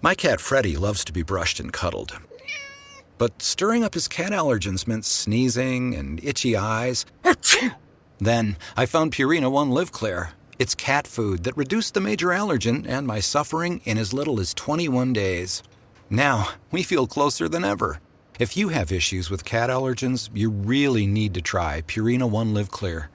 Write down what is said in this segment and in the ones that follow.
My cat Freddie loves to be brushed and cuddled. But stirring up his cat allergens meant sneezing and itchy eyes. Then I found Purina One Live Clear. It's cat food that reduced the major allergen and my suffering in as little as 21 days. Now, we feel closer than ever. If you have issues with cat allergens, you really need to try Purina One Live Clear.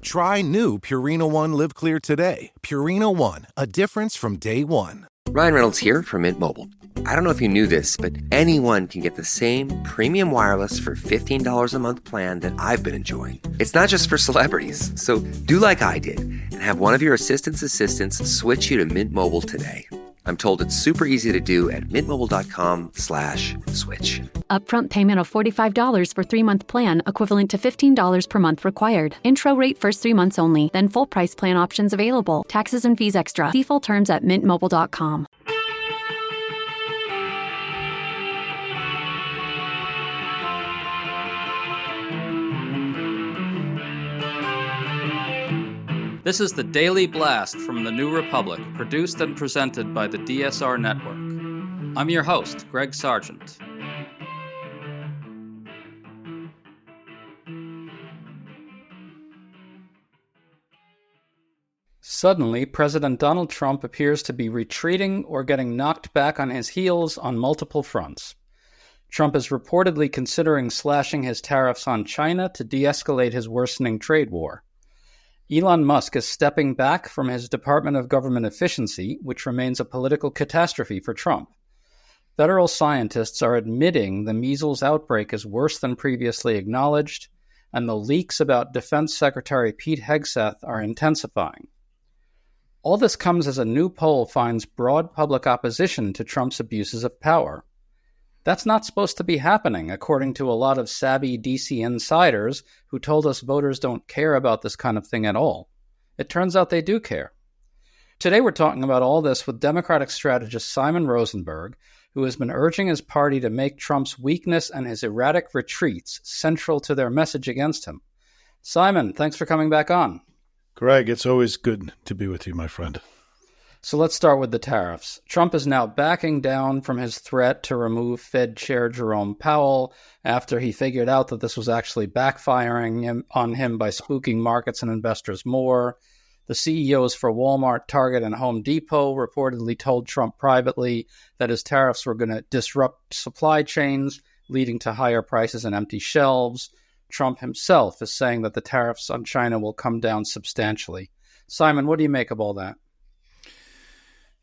Try new Purina One Live Clear today. Purina One, a difference from day one. Ryan Reynolds here from Mint Mobile. I don't know if you knew this, but anyone can get the same premium wireless for $15 a month plan that I've been enjoying. It's not just for celebrities. So do like I did and have one of your assistant's assistants switch you to Mint Mobile today. I'm told it's super easy to do at mintmobile.com/switch. Upfront payment of $45 for 3-month plan, equivalent to $15 per month required. Intro rate first 3 months only, then full price plan options available. Taxes and fees extra. See full terms at mintmobile.com. This is the Daily Blast from the New Republic, produced and presented by the DSR Network. I'm your host, Greg Sargent. Suddenly, President Donald Trump appears to be retreating or getting knocked back on his heels on multiple fronts. Trump is reportedly considering slashing his tariffs on China to de-escalate his worsening trade war. Elon Musk is stepping back from his Department of Government Efficiency, which remains a political catastrophe for Trump. Federal scientists are admitting the measles outbreak is worse than previously acknowledged, and the leaks about Defense Secretary Pete Hegseth are intensifying. All this comes as a new poll finds broad public opposition to Trump's abuses of power. That's not supposed to be happening, according to a lot of savvy DC insiders who told us voters don't care about this kind of thing at all. It turns out they do care. Today we're talking about all this with Democratic strategist Simon Rosenberg, who has been urging his party to make Trump's weakness and his erratic retreats central to their message against him. Simon, thanks for coming back on. Greg, it's always good to be with you, my friend. So let's start with the tariffs. Trump is now backing down from his threat to remove Fed Chair Jerome Powell after he figured out that this was actually backfiring on him by spooking markets and investors more. The CEOs for Walmart, Target, and Home Depot reportedly told Trump privately that his tariffs were going to disrupt supply chains, leading to higher prices and empty shelves. Trump himself is saying that the tariffs on China will come down substantially. Simon, what do you make of all that?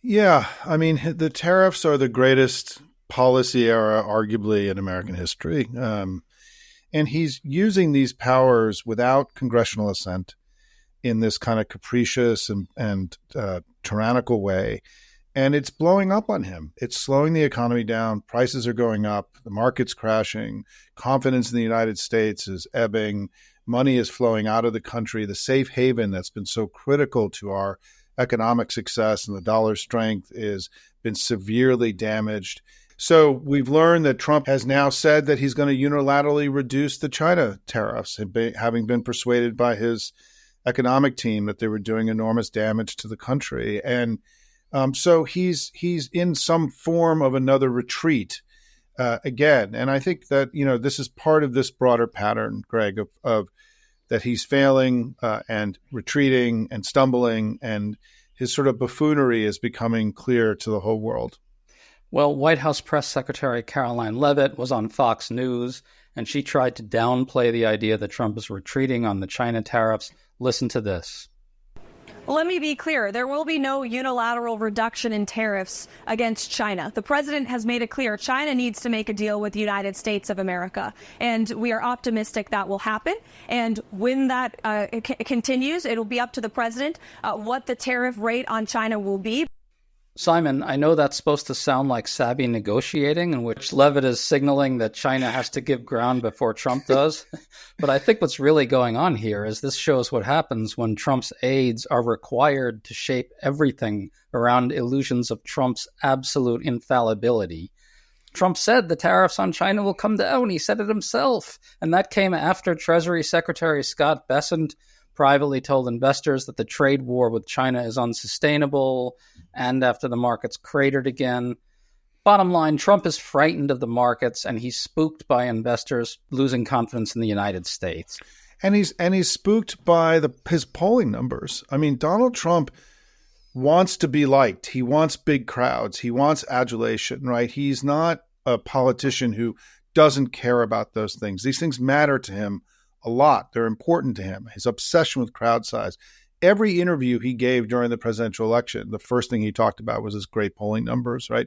Yeah, I mean, the tariffs are the greatest policy error, arguably, in American history. And he's using these powers without congressional assent in this kind of capricious and tyrannical way. And it's blowing up on him. It's slowing the economy down. Prices are going up. The market's crashing. Confidence in the United States is ebbing. Money is flowing out of the country. The safe haven that's been so critical to our economic success and the dollar's strength has been severely damaged. So we've learned that Trump has now said that he's going to unilaterally reduce the China tariffs, having been persuaded by his economic team that they were doing enormous damage to the country. And so he's in some form of another retreat again. And I think that, this is part of this broader pattern, Greg, of that he's failing and retreating and stumbling, and his sort of buffoonery is becoming clear to the whole world. Well, White House Press Secretary Caroline Leavitt was on Fox News, and she tried to downplay the idea that Trump is retreating on the China tariffs. Listen to this. Let me be clear. There will be no unilateral reduction in tariffs against China. The president has made it clear China needs to make a deal with the United States of America, and we are optimistic that will happen. And when that continues, it'll be up to the president what the tariff rate on China will be. Simon, I know that's supposed to sound like savvy negotiating, in which Leavitt is signaling that China has to give ground before Trump does. But I think what's really going on here is this shows what happens when Trump's aides are required to shape everything around illusions of Trump's absolute infallibility. Trump said the tariffs on China will come down. He said it himself. And that came after Treasury Secretary Scott Bessent privately told investors that the trade war with China is unsustainable. and after the markets cratered again. Bottom line, Trump is frightened of the markets, and he's spooked by investors losing confidence in the United States. And he's spooked by his polling numbers. I mean, Donald Trump wants to be liked. He wants big crowds. He wants adulation, right? He's not a politician who doesn't care about those things. These things matter to him a lot. They're important to him. His obsession with crowd size. Every interview he gave during the presidential election, the first thing he talked about was his great polling numbers, right?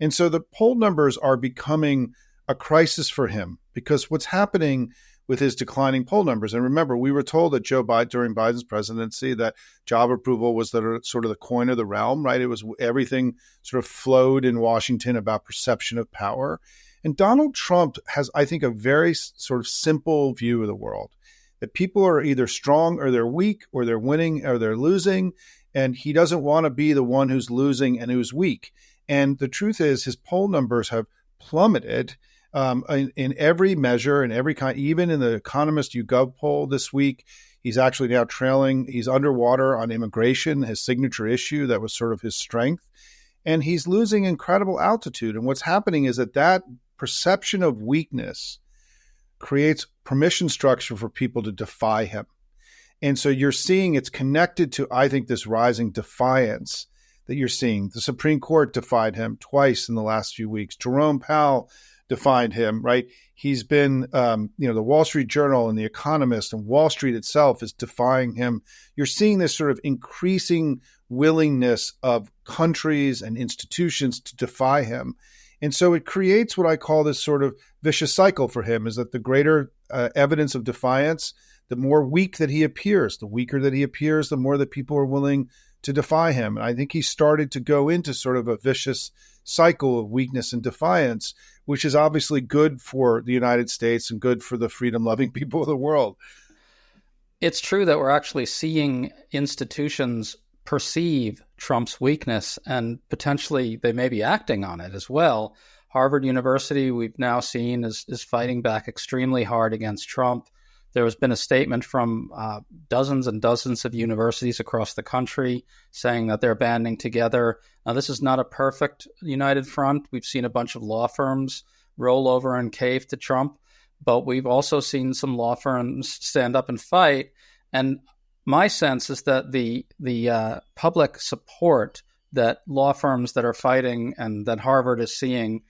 And so the poll numbers are becoming a crisis for him because what's happening with his declining poll numbers. And remember, we were told that Joe Biden, during Biden's presidency, that job approval was sort of the coin of the realm, right? It was everything sort of flowed in Washington about perception of power. And Donald Trump has, I think, a very sort of simple view of the world, that people are either strong or they're weak, or they're winning or they're losing. And he doesn't want to be the one who's losing and who's weak. And the truth is his poll numbers have plummeted in every measure, in every kind, even in the Economist YouGov poll this week. He's actually now trailing. He's underwater on immigration, his signature issue that was sort of his strength. And he's losing incredible altitude. And what's happening is that perception of weakness creates permission structure for people to defy him. And so you're seeing it's connected to, I think, this rising defiance that you're seeing. The Supreme Court defied him twice in the last few weeks. Jerome Powell defied him, right? He's been, the Wall Street Journal and The Economist and Wall Street itself is defying him. You're seeing this sort of increasing willingness of countries and institutions to defy him. And so it creates what I call this sort of vicious cycle for him, is that the greater evidence of defiance, the more weak that he appears. The weaker that he appears, the more that people are willing to defy him. And I think he started to go into sort of a vicious cycle of weakness and defiance, which is obviously good for the United States and good for the freedom-loving people of the world. It's true that we're actually seeing institutions perceive Trump's weakness, and potentially they may be acting on it as well. Harvard University, we've now seen, is fighting back extremely hard against Trump. There has been a statement from dozens and dozens of universities across the country saying that they're banding together. Now, this is not a perfect united front. We've seen a bunch of law firms roll over and cave to Trump, but we've also seen some law firms stand up and fight. And my sense is that the public support that law firms that are fighting and that Harvard is seeing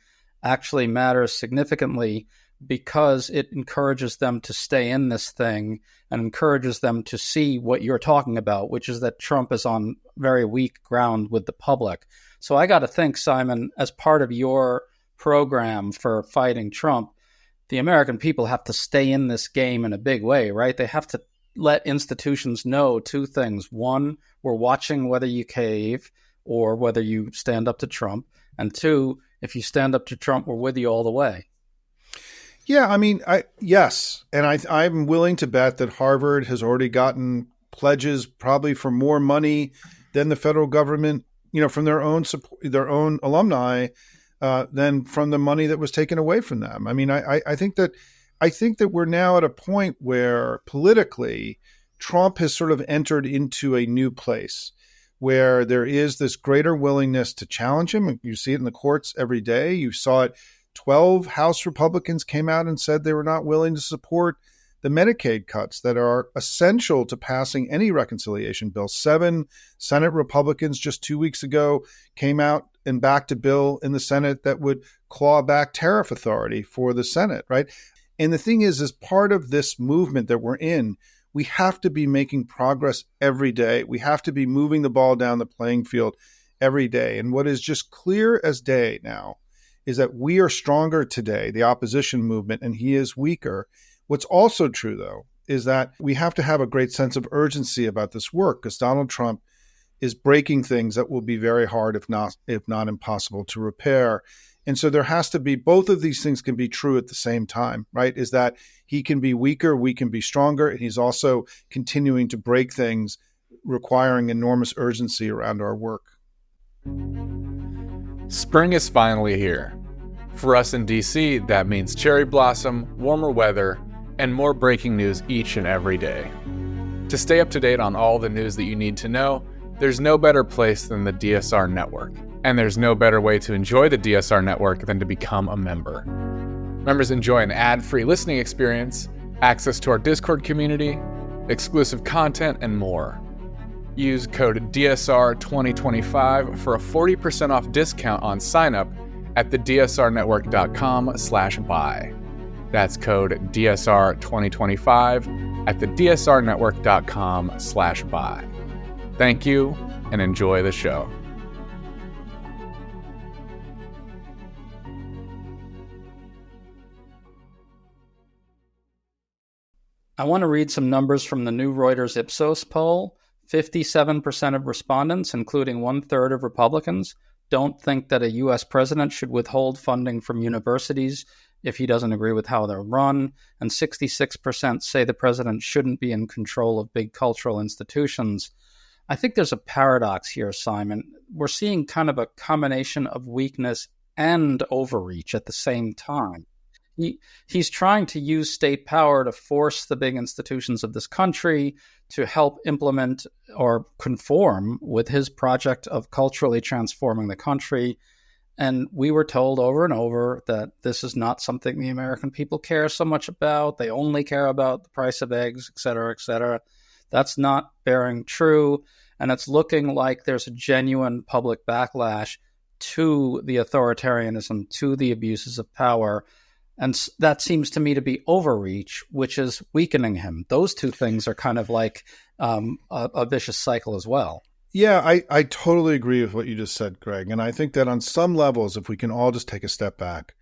actually matters significantly, because it encourages them to stay in this thing and encourages them to see what you're talking about, which is that Trump is on very weak ground with the public. So I got to think, Simon, as part of your program for fighting Trump, the American people have to stay in this game in a big way, right? They have to let institutions know two things. One, we're watching whether you cave or whether you stand up to Trump. And two, if you stand up to Trump, we're with you all the way. Yeah, I mean, yes. And I'm willing to bet that Harvard has already gotten pledges probably for more money than the federal government, from their own alumni, than from the money that was taken away from them. I mean, I think that we're now at a point where politically Trump has sort of entered into a new place where there is this greater willingness to challenge him. You see it in the courts every day. You saw it. 12 House Republicans came out and said they were not willing to support the Medicaid cuts that are essential to passing any reconciliation bill. 7 Senate Republicans just 2 weeks ago came out and backed a bill in the Senate that would claw back tariff authority for the Senate, right? And the thing is, as part of this movement that we're in, we have to be making progress every day. We have to be moving the ball down the playing field every day. And what is just clear as day now is that we are stronger today, the opposition movement, and he is weaker. What's also true, though, is that we have to have a great sense of urgency about this work, because Donald Trump is breaking things that will be very hard, if not impossible, to repair. And so there has to be, both of these things can be true at the same time, right? Is that he can be weaker, we can be stronger, and he's also continuing to break things, requiring enormous urgency around our work. Spring is finally here. For us in DC, that means cherry blossom, warmer weather, and more breaking news each and every day. To stay up to date on all the news that you need to know, There's no better place than the DSR network, and there's no better way to enjoy the DSR network than to become a member. Members enjoy an ad-free listening experience, access to our Discord community, exclusive content, and more. Use code DSR2025 for a 40% off discount on sign-up at thedsrnetwork.com/buy. That's code DSR2025 at thedsrnetwork.com/buy. Thank you, and enjoy the show. I want to read some numbers from the new Reuters Ipsos poll. 57% of respondents, including 1/3 of Republicans, don't think that a U.S. president should withhold funding from universities if he doesn't agree with how they're run, and 66% say the president shouldn't be in control of big cultural institutions. I think there's a paradox here, Simon. We're seeing kind of a combination of weakness and overreach at the same time. He's trying to use state power to force the big institutions of this country to help implement or conform with his project of culturally transforming the country. And we were told over and over that this is not something the American people care so much about. They only care about the price of eggs, et cetera, et cetera. That's not bearing true. And it's looking like there's a genuine public backlash to the authoritarianism, to the abuses of power. And that seems to me to be overreach, which is weakening him. Those two things are kind of like a vicious cycle as well. Yeah, I totally agree with what you just said, Greg. And I think that on some levels, if we can all just take a step back,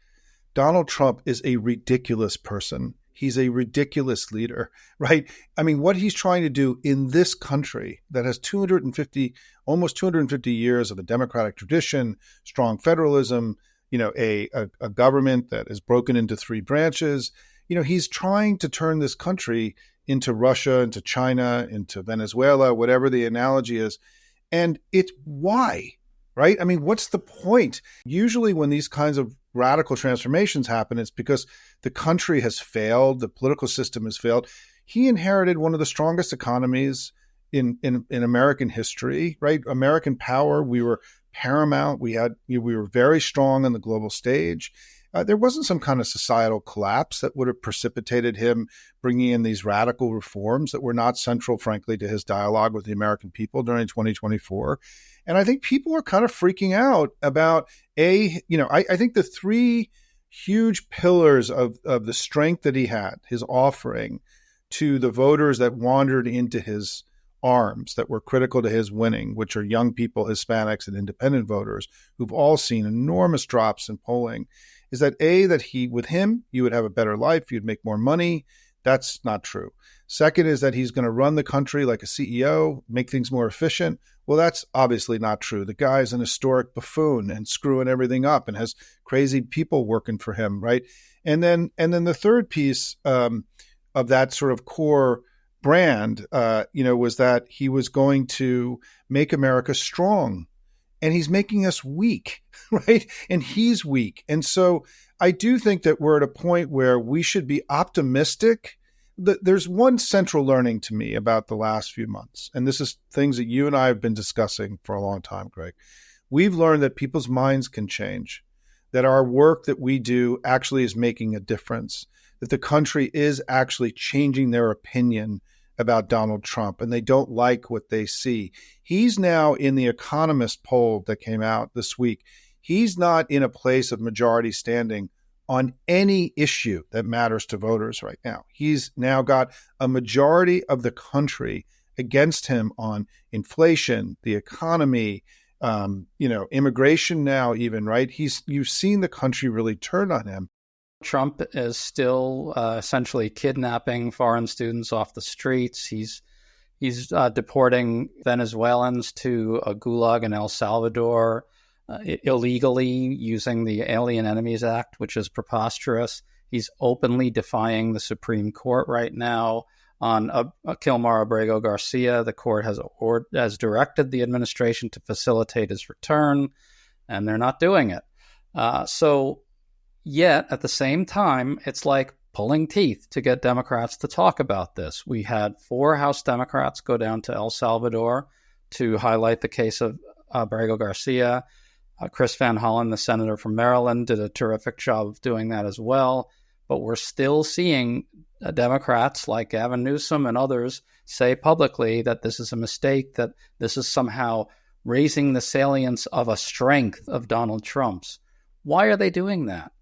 Donald Trump is a ridiculous person. He's a ridiculous leader, right? I mean, what he's trying to do in this country that has almost 250 years of a democratic tradition, strong federalism, a government that is broken into three branches. He's trying to turn this country into Russia, into China, into Venezuela, whatever the analogy is. And it's why, right? I mean, what's the point? Usually when these kinds of radical transformations happen, it's because the country has failed, the political system has failed. He inherited one of the strongest economies in American history, right? American power, we were paramount. We were very strong on the global stage. There wasn't some kind of societal collapse that would have precipitated him bringing in these radical reforms that were not central, frankly, to his dialogue with the American people during 2024. And I think people are kind of freaking out about I think the three huge pillars of the strength that he had, his offering to the voters that wandered into his arms that were critical to his winning, which are young people, Hispanics, and independent voters who've all seen enormous drops in polling, is that with him, you would have a better life, you'd make more money. That's not true. Second is that he's going to run the country like a CEO, make things more efficient. Well, that's obviously not true. The guy is an historic buffoon and screwing everything up and has crazy people working for him, right? And then the third piece of that sort of core brand, was that he was going to make America strong, and he's making us weak, right? And he's weak. And so I do think that we're at a point where we should be optimistic. There's one central learning to me about the last few months, and this is things that you and I have been discussing for a long time, Greg. We've learned that people's minds can change, that our work that we do actually is making a difference, that the country is actually changing their opinion about Donald Trump, and they don't like what they see. He's now in the Economist poll that came out this week. He's not in a place of majority standing on any issue that matters to voters right now. He's now got a majority of the country against him on inflation, the economy, immigration now even, right? You've seen the country really turn on him. Trump is still essentially kidnapping foreign students off the streets. He's deporting Venezuelans to a gulag in El Salvador illegally using the Alien Enemies Act, which is preposterous. He's openly defying the Supreme Court right now on Kilmar Abrego Garcia. The court has directed the administration to facilitate his return, and they're not doing it. Yet, at the same time, it's like pulling teeth to get Democrats to talk about this. We had 4 House Democrats go down to El Salvador to highlight the case of Abrego Garcia. Chris Van Hollen, the senator from Maryland, did a terrific job of doing that as well. But we're still seeing Democrats like Gavin Newsom and others say publicly that this is a mistake, that this is somehow raising the salience of a strength of Donald Trump's. Why are they doing that?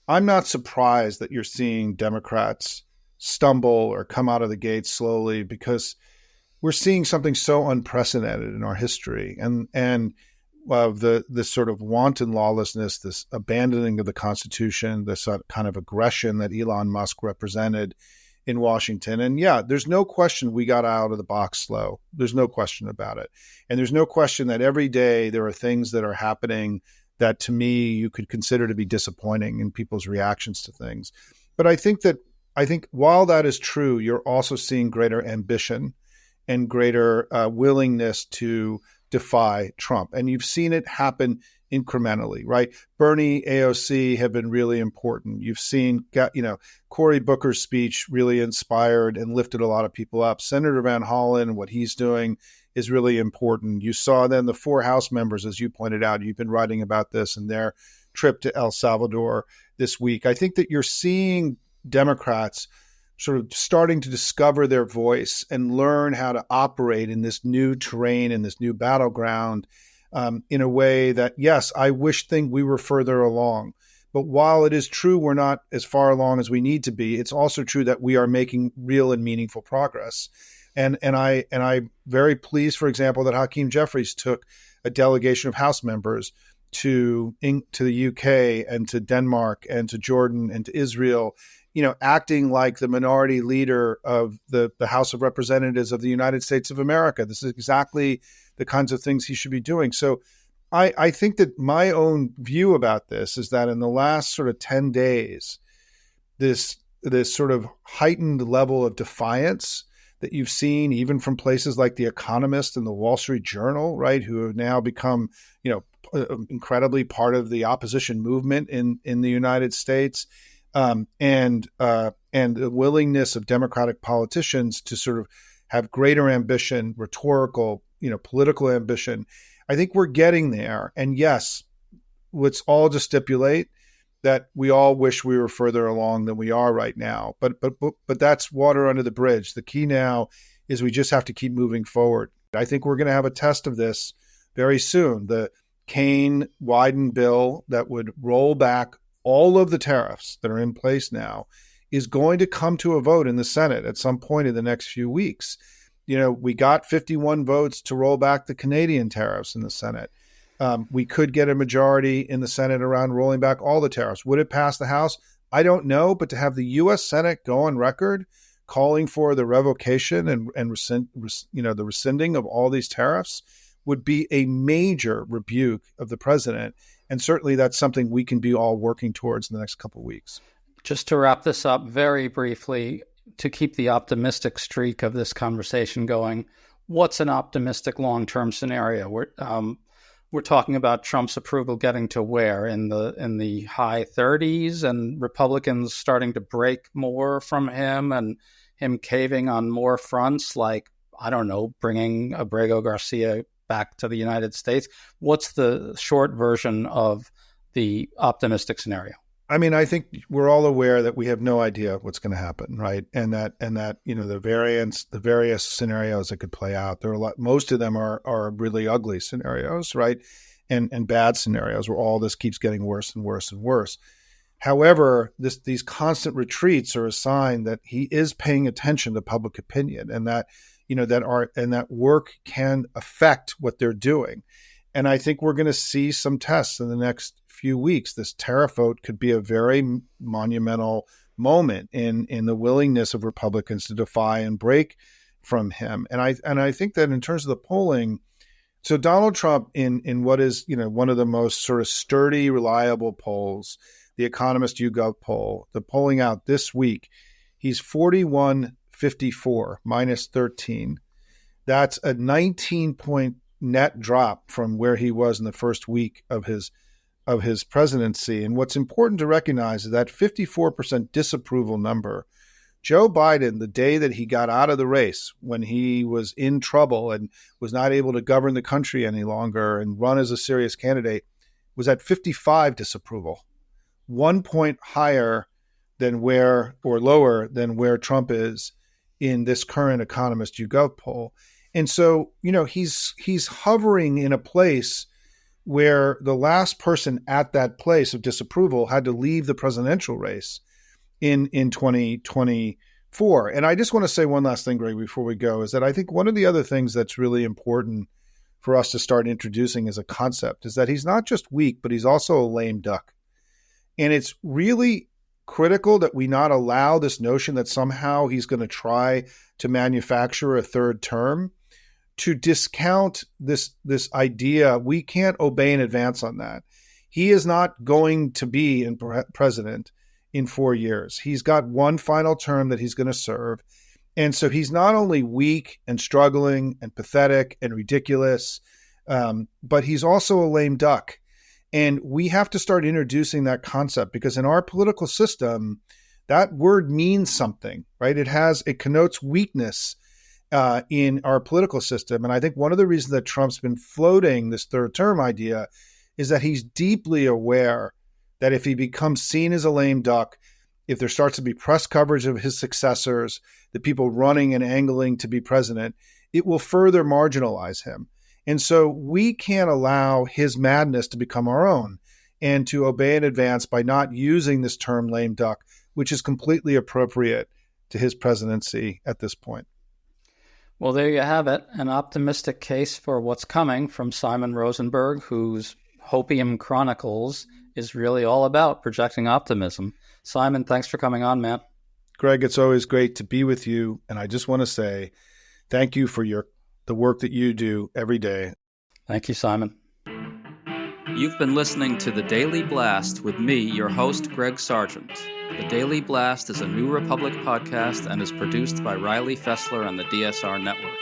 I'm not surprised that you're seeing Democrats stumble or come out of the gate slowly, because we're seeing something so unprecedented in our history, and of this sort of wanton lawlessness, this abandoning of the Constitution, this kind of aggression that Elon Musk represented in Washington. And yeah, there's no question we got out of the box slow. There's no question about it. And there's no question that every day there are things that are happening that, to me, you could consider to be disappointing in people's reactions to things. But I think while that is true, you're also seeing greater ambition and greater willingness to defy Trump. And you've seen it happen incrementally, right? Bernie, AOC have been really important. You've seen, Cory Booker's speech really inspired and lifted a lot of people up. Senator Van Hollen, what he's doing is really important. You saw then the 4 House members, as you pointed out, you've been writing about this, and their trip to El Salvador this week. I think that you're seeing Democrats sort of starting to discover their voice and learn how to operate in this new terrain, in this new battleground, in a way that, yes, I wish we were further along. But while it is true we're not as far along as we need to be, it's also true that we are making real and meaningful progress. And I'm very pleased, for example, that Hakeem Jeffries took a delegation of House members to the UK and to Denmark and to Jordan and to Israel, acting like the minority leader of the House of Representatives of the United States of America. This is exactly the kinds of things he should be doing. So I think that my own view about this is that in the last sort of 10 days, this sort of heightened level of defiance that you've seen even from places like The Economist and the Wall Street Journal, right, who have now become, incredibly part of the opposition movement in the United States, and the willingness of Democratic politicians to sort of have greater ambition, rhetorical, political ambition. I think we're getting there. And yes, let's all just stipulate that we all wish we were further along than we are right now. But that's water under the bridge. The key now is we just have to keep moving forward. I think we're going to have a test of this very soon. The Kaine-Wyden bill that would roll back all of the tariffs that are in place now is going to come to a vote in the Senate at some point in the next few weeks. We got 51 votes to roll back the Canadian tariffs in the Senate. We could get a majority in the Senate around rolling back all the tariffs. Would it pass the House? I don't know, but to have the U.S. Senate go on record calling for the revocation and the rescinding of all these tariffs would be a major rebuke of the president. And certainly that's something we can be all working towards in the next couple of weeks. Just to wrap this up very briefly, to keep the optimistic streak of this conversation going, what's an optimistic long-term scenario? We're talking about Trump's approval getting to where? In the high 30s, and Republicans starting to break more from him and him caving on more fronts, like, I don't know, bringing Abrego Garcia back to the United States. What's the short version of the optimistic scenario? I mean, I think we're all aware that we have no idea what's going to happen, right? And that the various scenarios that could play out, there are most of them are really ugly scenarios, right? And bad scenarios where all this keeps getting worse and worse and worse. However, these constant retreats are a sign that he is paying attention to public opinion, and that that work can affect what they're doing. And I think we're going to see some tests in the next few weeks. This tariff vote could be a very monumental moment in the willingness of Republicans to defy and break from him. And I think that in terms of the polling, so Donald Trump in what is one of the most sort of sturdy, reliable polls, the Economist YouGov poll, the polling out this week, he's 41.54 minus 13. That's a 19-point net drop from where he was in the first week of his presidency. And what's important to recognize is that 54% disapproval number Joe Biden, the day that he got out of the race, when he was in trouble and was not able to govern the country any longer and run as a serious candidate, was at 55 disapproval, 1 point higher than where, or lower than where Trump is in this current Economist YouGov poll. And so, he's hovering in a place where the last person at that place of disapproval had to leave the presidential race in 2024. And I just want to say one last thing, Greg, before we go, is that I think one of the other things that's really important for us to start introducing as a concept is that he's not just weak, but he's also a lame duck. And it's really critical that we not allow this notion that somehow he's going to try to manufacture a third term to discount this idea. We can't obey in advance on that. He is not going to be president in 4 years. He's got one final term that he's going to serve. And so he's not only weak and struggling and pathetic and ridiculous, but he's also a lame duck. And we have to start introducing that concept, because in our political system, that word means something, right? It connotes weakness in our political system. And I think one of the reasons that Trump's been floating this third term idea is that he's deeply aware that if he becomes seen as a lame duck, if there starts to be press coverage of his successors, the people running and angling to be president, it will further marginalize him. And so we can't allow his madness to become our own and to obey in advance by not using this term lame duck, which is completely appropriate to his presidency at this point. Well, there you have it, an optimistic case for what's coming from Simon Rosenberg, whose Hopium Chronicles is really all about projecting optimism. Simon, thanks for coming on, man. Greg, it's always great to be with you. And I just want to say thank you for the work that you do every day. Thank you, Simon. You've been listening to The Daily Blast with me, your host, Greg Sargent. The Daily Blast is a New Republic podcast and is produced by Riley Fessler on the DSR Network.